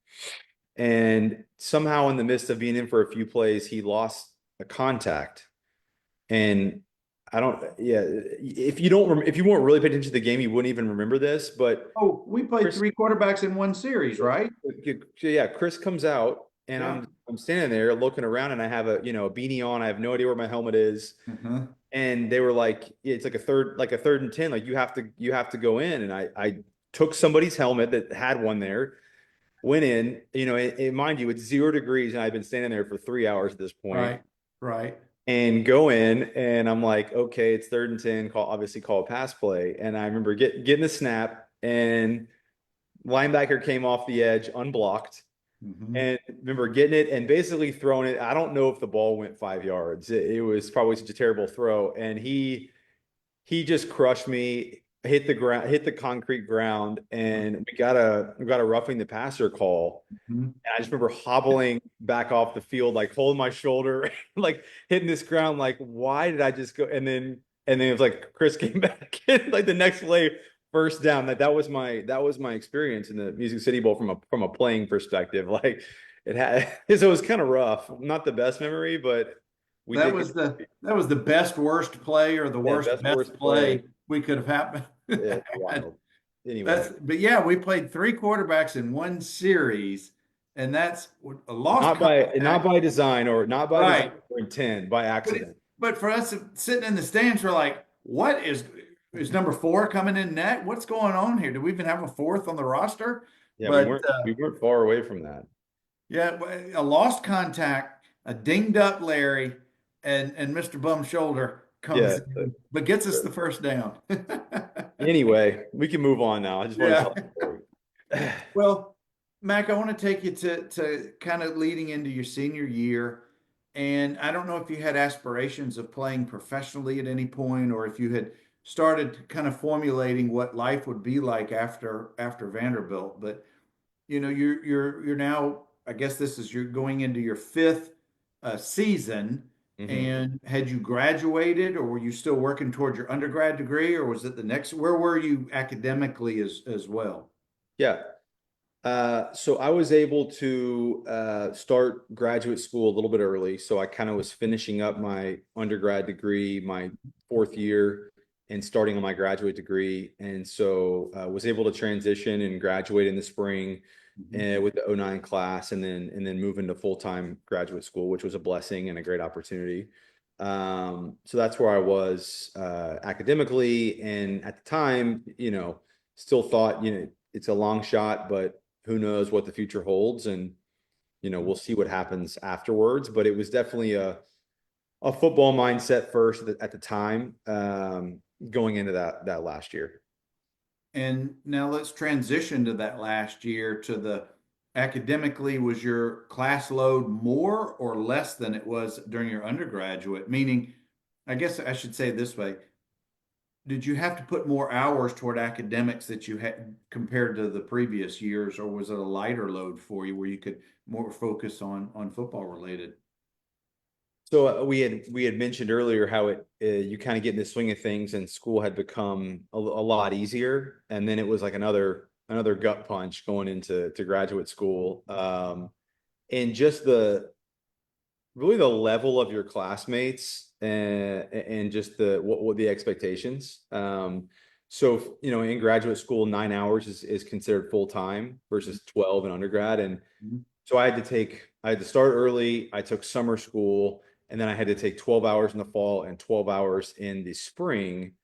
and somehow in the midst of being in for a few plays, he lost a contact. And I don't, yeah, if you weren't really paying attention to the game, you wouldn't even remember this. But Oh, we played Chris, three quarterbacks in one series, right? yeah, Chris comes out, and Yeah. I'm standing there looking around, and I have a, you know, a beanie on. I have no idea where my helmet is. Uh-huh. And they were like, it's like a third and 10, like you have to go in. And I took somebody's helmet that had one there, went in, you know, mind you, it's 0 degrees, and I've been standing there for 3 hours at this point, Right. Right. and go in, and I'm like, okay, it's third and 10, obviously call a pass play. And I remember getting the snap, and linebacker came off the edge unblocked, Hmm. and remember getting it and basically throwing it. I don't know if the ball went 5 yards. It was probably such a terrible throw. And he just crushed me, hit the ground, hit the concrete ground, and we got a roughing the passer call. Hmm. And I just remember hobbling back off the field, like holding my shoulder, like hitting this ground, like, why did I just go? And then it was like Chris came back in like the next play, first down. That was my experience in the Music City Bowl from a playing perspective. Like it had so it was kind of rough. Not the best memory, but we That did was get that was the best worst play or the yeah, worst best worst play. play we could have happened. Yeah, wild. Anyway, That's but yeah, we played three quarterbacks in one series, and that's a lost not contact. by design, or not by design Right. or intent, by But accident. but for us sitting in the stands, we're like, what is number four coming in net? What's going on here? Do we even have a fourth on the roster? Yeah, But we weren't far away from that. yeah, a lost contact, a dinged up Larry, and Mr. Bum Shoulder comes Yeah. in, but gets us the first down. Anyway, we can move on now. I just wanted to Yeah. tell the story. Well, Mac, I want to take you to kind of leading into your senior year. And I don't know if you had aspirations of playing professionally at any point, or if you had started kind of formulating what life would be like after Vanderbilt. But you're now, I guess this is you're going into your fifth season. Hmm. And had you graduated, or were you still working towards your undergrad degree, or was it the next? Where were you academically as well? Yeah. So I was able to start graduate school a little bit early. So I kind of was finishing up my undergrad degree, my fourth year, and starting on my graduate degree. And so was able to transition and graduate in the spring Mhm. with the '09 class, and then move into full-time graduate school, which was a blessing and a great opportunity. So that's where I was academically, and at the time, still thought, it's a long shot, but who knows what the future holds, and we'll see what happens afterwards. But it was definitely a football mindset first at the time, going into that last year. And now let's transition to that last year to the academically, was your class load more or less than it was during your undergraduate? Meaning, I guess I should say it this way, did you have to put more hours toward academics that you had compared to the previous years, or was it a lighter load for you where you could more focus on football related? So we had mentioned earlier how you kind of get in the swing of things, and school had become a lot easier, and then it was like another gut punch going into graduate school, and just the really the level of your classmates, and just what the expectations. So in graduate school, 9 hours is considered full time versus 12 in undergrad, and Mhm. so I had to start early. I took summer school, and then I had to take 12 hours in the fall and 12 hours in the spring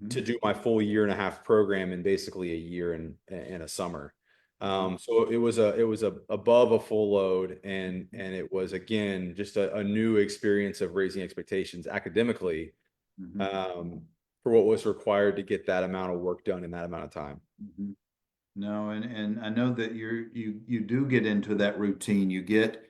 to Mhm. do my full year and a half program in basically a year and a summer. Mhm. So it was above a full load, and it was again just a new experience of raising expectations academically, Mhm. um, for what was required to get that amount of work done in that amount of time. Mhm. No, and I know that you do get into that routine. You get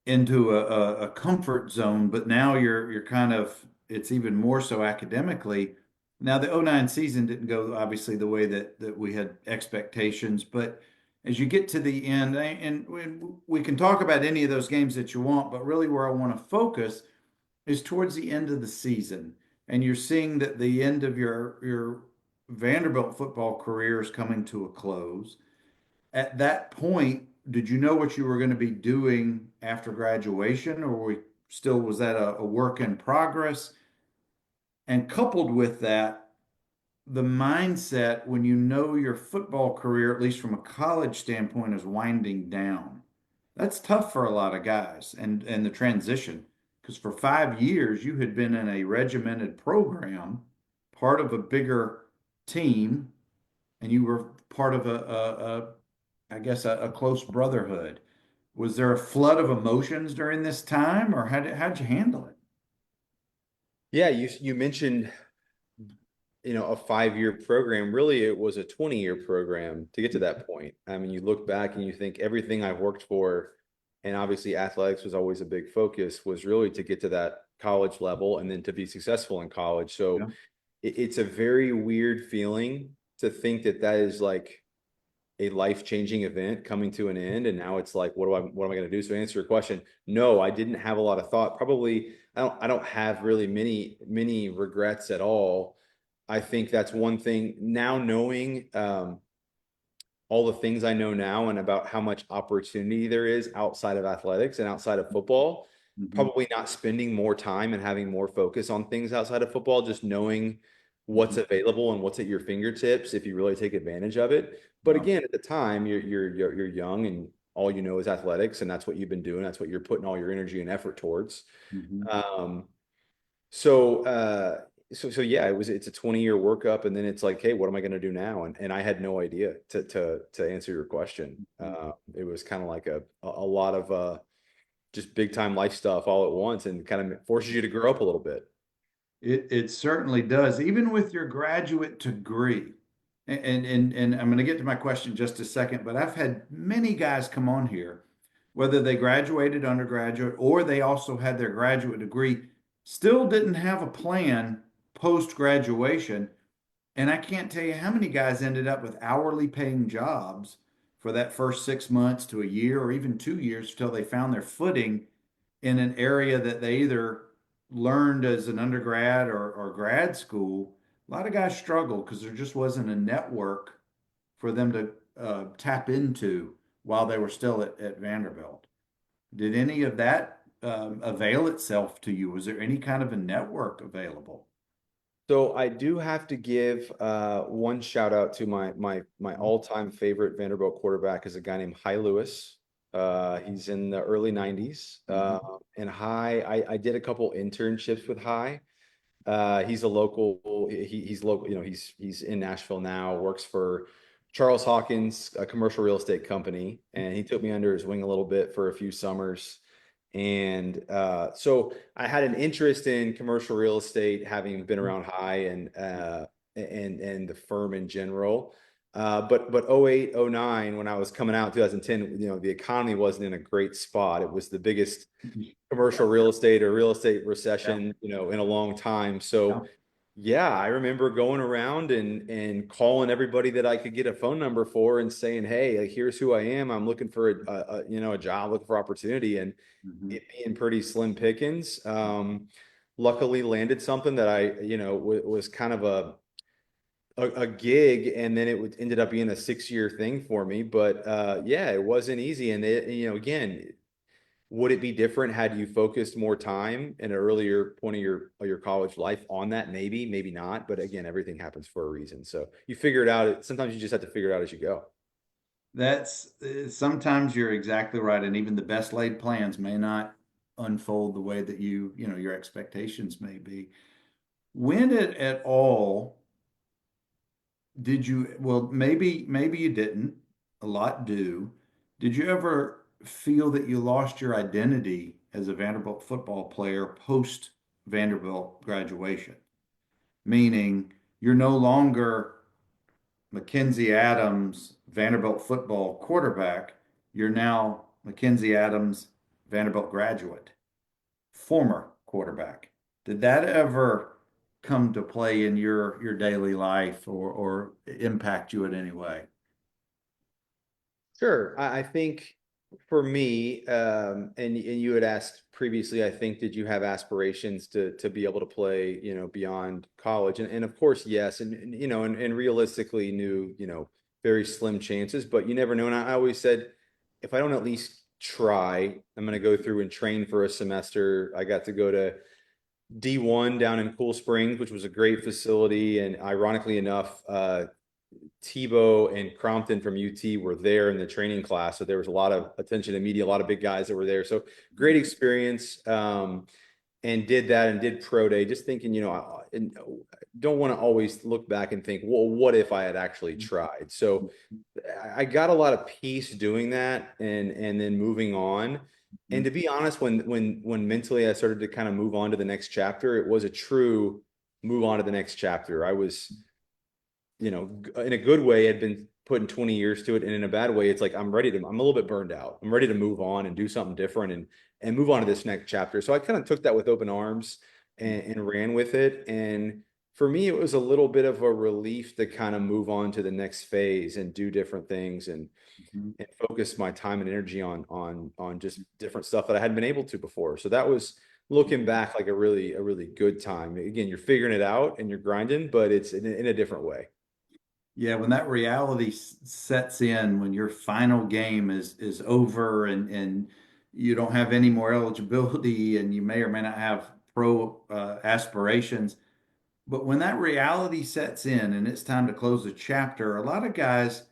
into a comfort zone, but now you're kind of it's even more so academically. Now the '09 season didn't go obviously the way that we had expectations, but as you get to the end, and we can talk about any of those games that you want, but really where I want to focus is towards the end of the season, and you're seeing that the end of your Vanderbilt football career is coming to a close. At that point, did you know what you were going to be doing after graduation, or was that a work in progress? And coupled with that, the mindset when you know your football career, at least from a college standpoint, is winding down. That's tough for a lot of guys and the transition. Because for 5 years, you had been in a regimented program, part of a bigger team, and you were part of I guess, a close brotherhood. Was there a flood of emotions during this time, or how'd you handle it? Yeah, you mentioned a 5 year program. Really, it was a 20-year program to get to that point. I mean, you look back and you think everything I've worked for, and obviously athletics was always a big focus, was really to get to that college level and then to be successful in college. So Yeah. it's a very weird feeling to think that that is like a life-changing event coming to an end, and now it's like, what am I going to do? So to answer your question, no, I didn't have a lot of thought. Probably I don't have really many regrets at all. I think that's one thing now, knowing all the things I know now and about how much opportunity there is outside of athletics and outside of football, Hmm. probably not spending more time and having more focus on things outside of football, just knowing what's Hmm. available and what's at your fingertips if you really take advantage of it. But Wow. again, at the time, you're young, and all you know is athletics, and that's what you've been doing. That's what you're putting all your energy and effort towards. Hmm. Um, so, so yeah, it's a 20-year workup, and then it's like, hey, what am I going to do now? And I had no idea, to answer your question. It was kind of like a lot of just big time life stuff all at once, and kind of forces you to grow up a little bit. It certainly does. Even with your graduate degree, And I'm going to get to my question in just a second, but I've had many guys come on here, whether they graduated undergraduate or they also had their graduate degree, still didn't have a plan post graduation. And I can't tell you how many guys ended up with hourly paying jobs for that first 6 months to a year or even 2 years until they found their footing in an area that they either learned as an undergrad or grad school. A lot of guys struggled because there just wasn't a network for them to tap into while they were still at Vanderbilt. Did any of that avail itself to you? Was there any kind of a network available? So I do have to give one shout out to my all-time favorite Vanderbilt quarterback is a guy named Hy Lewis. He's in the early 90s. Mhm. And Hy, I did a couple internships with Hy. He's a local, he's local, he's in Nashville now, works for Charles Hawkins, a commercial real estate company, and he took me under his wing a little bit for a few summers. And so I had an interest in commercial real estate, having been around High and the firm in general. But 08, 09, when I was coming out, 2010, the economy wasn't in a great spot. It was the biggest commercial real estate or real estate Yeah. recession, in a long time. Yeah. So yeah, I remember going around and calling everybody that I could get a phone number for and saying, "Hey, like, here's who I am. I'm looking for a job, looking for opportunity," and Mhm. it being pretty slim pickings. Luckily landed something that I, was kind of a gig, and then ended up being a 6 year thing for me. But yeah, it wasn't easy, and again, would it be different had you focused more time in an earlier point of your college life on that? Maybe, maybe not. But again, everything happens for a reason. So you figure it out. Sometimes you just have to figure it out as you go. That's sometimes you're exactly right, and even the best laid plans may not unfold the way that your expectations may be. When it at all did you, well, maybe you didn't, a lot do. Did you ever feel that you lost your identity as a Vanderbilt football player post Vanderbilt graduation? Meaning you're no longer Mackenzie Adams, Vanderbilt football quarterback. You're now Mackenzie Adams, Vanderbilt graduate, former quarterback. Did that ever come to play in your daily life or impact you in any way? Sure. I think for me, and you had asked previously, I think, did you have aspirations to be able to play, beyond college? And of course, yes. And realistically knew, very slim chances, but you never know. And I always said, if I don't at least try, I'm going to go through and train for a semester. I got to go to D1 down in Cool Springs, which was a great facility. And ironically enough, Tebow and Crompton from UT were there in the training class. So there was a lot of attention to media, a lot of big guys that were there. So great experience. And did that and did pro day, just thinking, and don't want to always look back and think, well, what if I had actually tried? So I got a lot of peace doing that and then moving on. And to be honest, when mentally I started to kind of move on to the next chapter, it was a true move on to the next chapter. I was, in a good way, had been putting 20 years to it. And in a bad way, it's like I'm a little bit burned out. I'm ready to move on and do something different and move on to this next chapter. So I kind of took that with open arms and ran with it. And for me, it was a little bit of a relief to kind of move on to the next phase and do different things Mhm. and focus my time and energy on just different stuff that I hadn't been able to before. So that was looking back like a really good time. Again, you're figuring it out and you're grinding, but it's in a different way. Yeah, when that reality sets in, when your final game is over and you don't have any more eligibility and you may or may not have pro aspirations, but when that reality sets in and it's time to close the chapter, a lot of guys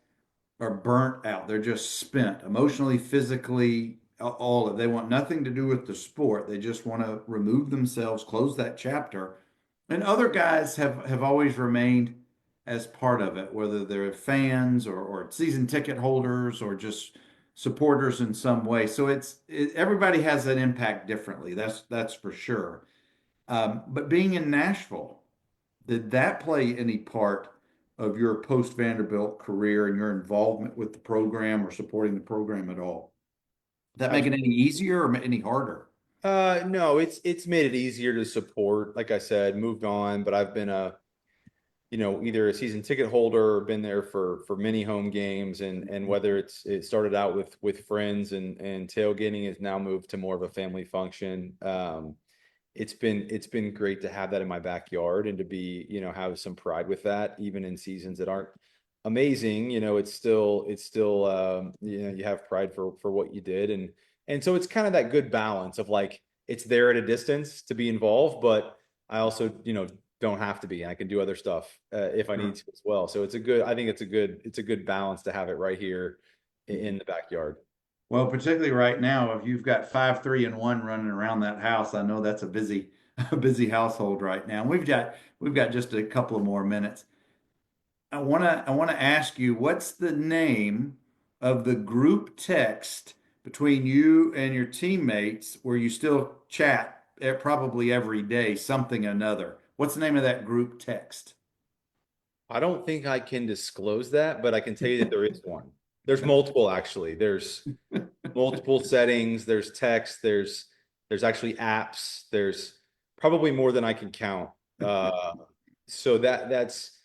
are burnt out. They're just spent emotionally, physically, all of it. They want nothing to do with the sport. They just want to remove themselves, close that chapter. And other guys have always remained as part of it, whether they're fans or season ticket holders or just supporters in some way. So everybody has an impact differently. That's for sure. But being in Nashville, did that play any part of your post Vanderbilt career and your involvement with the program or supporting the program at all? That make it any easier or any harder? No, it's made it easier to support. Like I said, moved on, but I've been either a season ticket holder or been there for many home games, and whether it started out with friends and tailgating has now moved to more of a family function. It's been great to have that in my backyard and to be, have some pride with that, even in seasons that aren't amazing. It's still you have pride for what you did, and so it's kind of that good balance of like it's there at a distance to be involved, but I also don't have to be. I can do other stuff if I need Sure. to as well. So I think it's a good balance to have it right here in the backyard. Well, particularly right now, if you've got 5, 3, and 1 running around that house, I know that's a busy, a busy household right now. We've got just a couple of more minutes. I wanna ask you, what's the name of the group text between you and your teammates where you still chat probably every day, something or another? What's the name of that group text? I don't think I can disclose that, but I can tell you that there is one. There's multiple actually. There's multiple settings, there's text, there's actually apps, there's probably more than I can count. So that's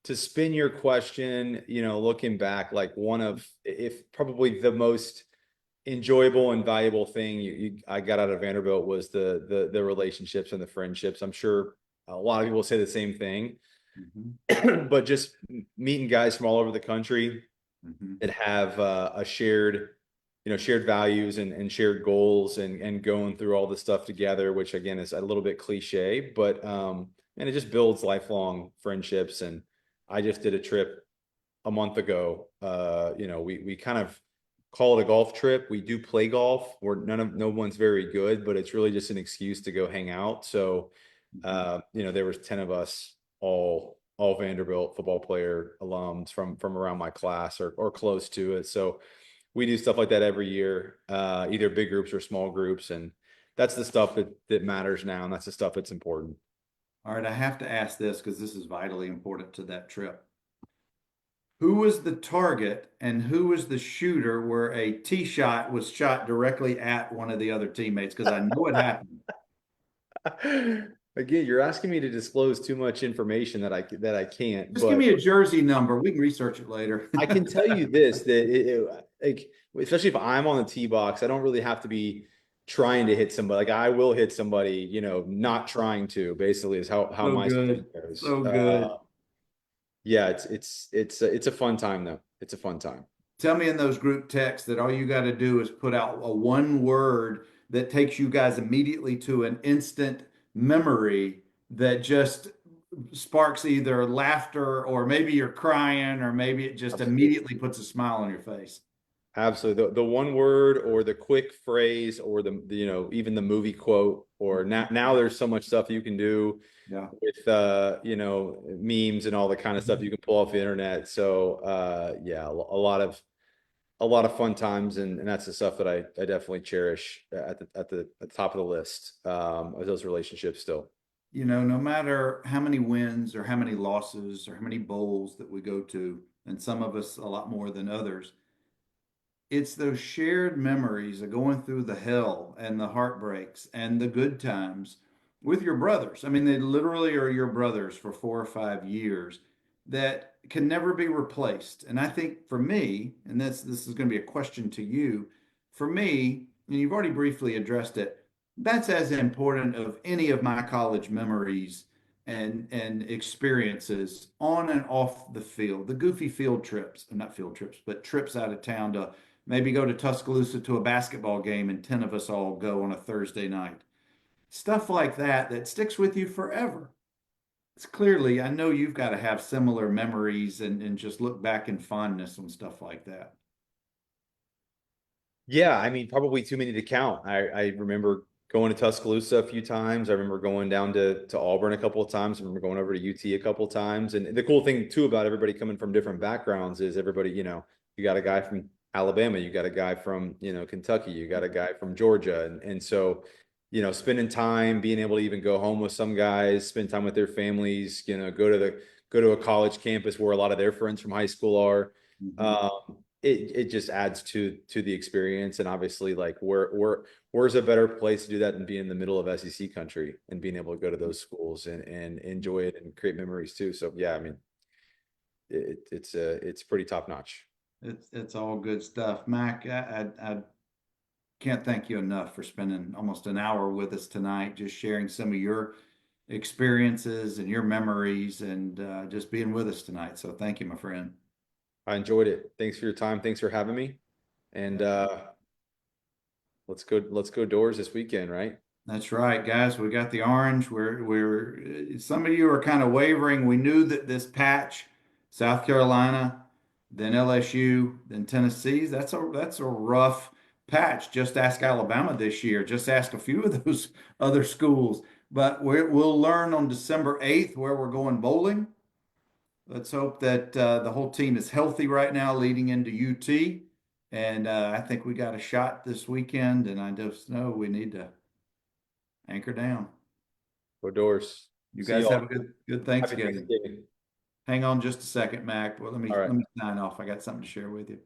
to spin your question, looking back, like one of if probably the most enjoyable and valuable thing I got out of Vanderbilt was the relationships and the friendships. I'm sure a lot of people say the same thing, Mhm, but just meeting guys from all over the country mhm. that have a shared values and shared goals and going through all this stuff together, which again is a little bit cliche, but and it just builds lifelong friendships. And I just did a trip a month ago. We kind of call it a golf trip. We do play golf where no one's very good, but it's really just an excuse to go hang out. So there was 10 of us, all Vanderbilt football player alums from around my class or close to it. So we do stuff like that every year, either big groups or small groups, and that's the stuff that matters now, and that's the stuff that's important. All right, I have to ask this because this is vitally important to that trip. Who was the target and who was the shooter where a tee shot was shot directly at one of the other teammates? Because I know it happened. Again, you're asking me to disclose too much information that I can't, Just give but me a jersey number. We can research it later. I can tell you this that like especially if I'm on the tee box, I don't really have to be trying to hit somebody. Like I will hit somebody, not trying to. Basically, is how So my swing good. goes. So good. Yeah, it's a fun time though. It's a fun time. Tell me in those group texts that all you got to do is put out a one word that takes you guys immediately to an instant memory that just sparks either laughter or maybe you're crying or maybe it just Absolutely. immediately puts a smile on your face. Absolutely. The one word or the quick phrase or even the movie quote or now there's so much stuff you can do Yeah. with memes and all the kind of stuff you can pull off the internet. So yeah, a lot of fun times, and that's the stuff that I definitely cherish at the top of the list of those relationships still. No matter how many wins or how many losses or how many bowls that we go to, and some of us a lot more than others, it's those shared memories of going through the hell and the heartbreaks and the good times with your brothers. I mean, they literally are your brothers for 4 or 5 years that can never be replaced. And I think for me, and this is going to be a question to you, for me, and you've already briefly addressed it, that's as important of any of my college memories and experiences on and off the field. The goofy field trips, not field trips, but trips out of town to maybe go to Tuscaloosa to a basketball game and 10 of us all go on a Thursday night. Stuff like that that sticks with you forever. It's clearly, I know you've got to have similar memories and just look back in fondness on stuff like that. Yeah, I mean, probably too many to count. I remember going to Tuscaloosa a few times. I remember going down to Auburn a couple of times. I remember going over to UT a couple of times. And the cool thing too about everybody coming from different backgrounds is everybody, you got a guy from Alabama, you got a guy from, Kentucky, you got a guy from Georgia. And so, spending time, being able to even go home with some guys, spend time with their families, go to a college campus where a lot of their friends from high school are. Mhm. It just adds to the experience. And obviously, like where's a better place to do that than being in the middle of SEC country and being able to go to those schools and enjoy it and create memories too. So yeah, I mean, it's pretty top notch. It's all good stuff. Mac, I can't thank you enough for spending almost an hour with us tonight, just sharing some of your experiences and your memories and just being with us tonight. So thank you, my friend. I enjoyed it. Thanks for your time. Thanks for having me. And let's go doors this weekend, right? That's right, guys. We got the orange. We're some of you are kind of wavering. We knew that this patch, South Carolina, then LSU, then Tennessee, that's a rough patch. Just ask Alabama this year. Just ask a few of those other schools. But we'll learn on December 8th where we're going bowling. Let's hope that the whole team is healthy right now leading into UT. And I think we got a shot this weekend, and I just know we need to anchor down. Go doors. You See guys have a y'all. good Happy Thanksgiving. Thanksgiving. Hang on just a second, Mac. Well, All right. let me sign off. I got something to share with you.